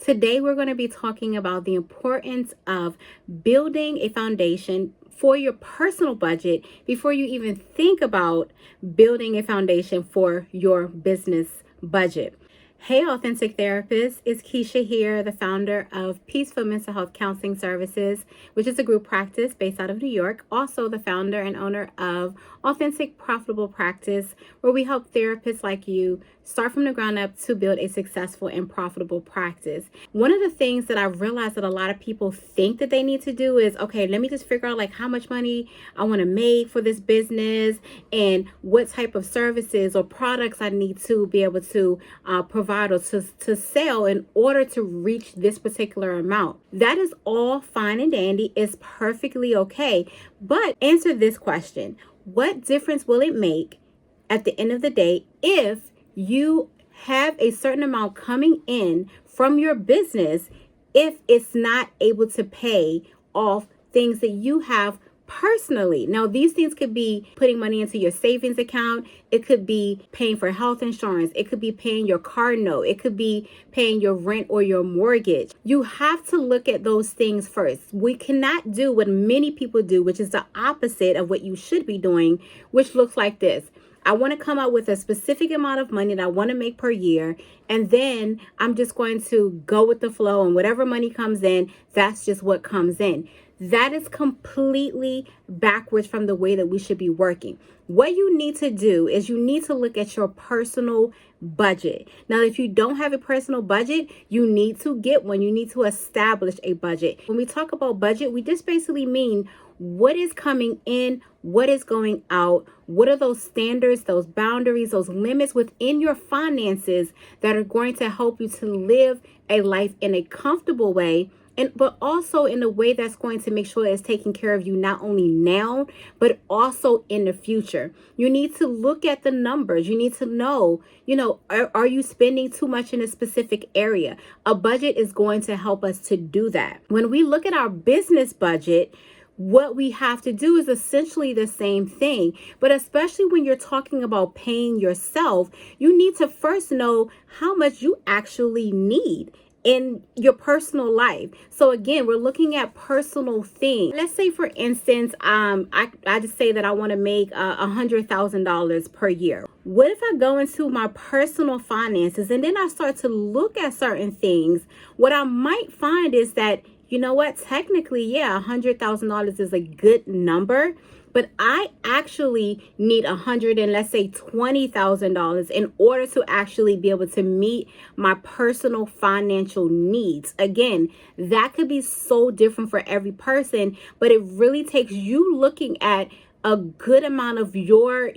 Today, we're going to be talking about the importance of building a foundation for your personal budget before you even think about building a foundation for your business budget. Hey, Authentic Therapists, it's Keisha here, the founder of Peaceful Mental Health Counseling Services, which is a group practice based out of New York. Also, the founder and owner of Authentic Profitable Practice, where we help therapists like you start from the ground up to build a successful and profitable practice. One of the things that I realized that a lot of people think that they need to do is, okay, let me just figure out like how much money I want to make for this business and what type of services or products I need to be able to provide or to sell in order to reach this particular amount. That is all fine and dandy. It's perfectly okay. But answer this question. What difference will it make at the end of the day if you have a certain amount coming in from your business if it's not able to pay off things that you have personally? Now, these things could be putting money into your savings account. It could be paying for health insurance. It could be paying your car note. It could be paying your rent or your mortgage. You have to look at those things first. We cannot do what many people do, which is the opposite of what you should be doing, which looks like this. I want to come up with a specific amount of money that I want to make per year, and then I'm just going to go with the flow, and whatever money comes in, that's just what comes in. That is completely backwards from the way that we should be working. What you need to do is you need to look at your personal budget. Now, if you don't have a personal budget, you need to get one. You need to establish a budget. When we talk about budget, we just basically mean what is coming in, what is going out, what are those standards, those boundaries, those limits within your finances that are going to help you to live a life in a comfortable way, but also in a way that's going to make sure it's taking care of you not only now, but also in the future. You need to look at the numbers. You need to know, are you spending too much in a specific area? A budget is going to help us to do that. When we look at our business budget, what we have to do is essentially the same thing. But especially when you're talking about paying yourself, you need to first know how much you actually need in your personal life. So again, we're looking at personal things. Let's say, for instance, I just say that I want to make $100,000 per year. What if I go into my personal finances and then I start to look at certain things? What I might find is that, you know what, technically, yeah, $100,000 is a good number, but I actually need $20,000 in order to actually be able to meet my personal financial needs. Again, that could be so different for every person, but it really takes you looking at a good amount of your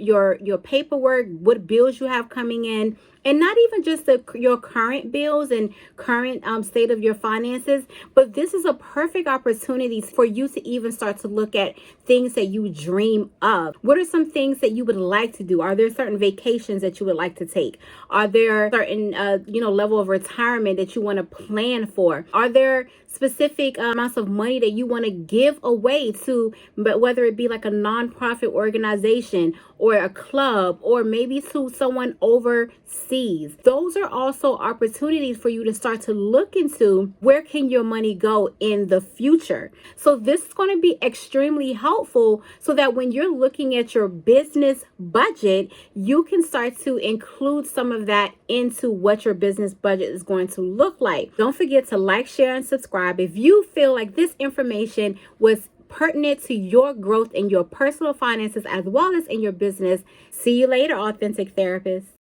paperwork, what bills you have coming in, and not even just your current bills and current state of your finances, but this is a perfect opportunity for you to even start to look at things that you dream of. What are some things that you would like to do? Are there certain vacations that you would like to take? Are there certain level of retirement that you want to plan for? Are there specific amounts of money that you want to give away to, but whether it be like a nonprofit organization or a club or maybe to someone overseas? Those are also opportunities for you to start to look into where can your money go in the future. So this is going to be extremely helpful so that when you're looking at your business budget, you can start to include some of that into what your business budget is going to look like. Don't forget to like, share, and subscribe if you feel like this information was pertinent to your growth in your personal finances as well as in your business. See you later, Authentic Therapists.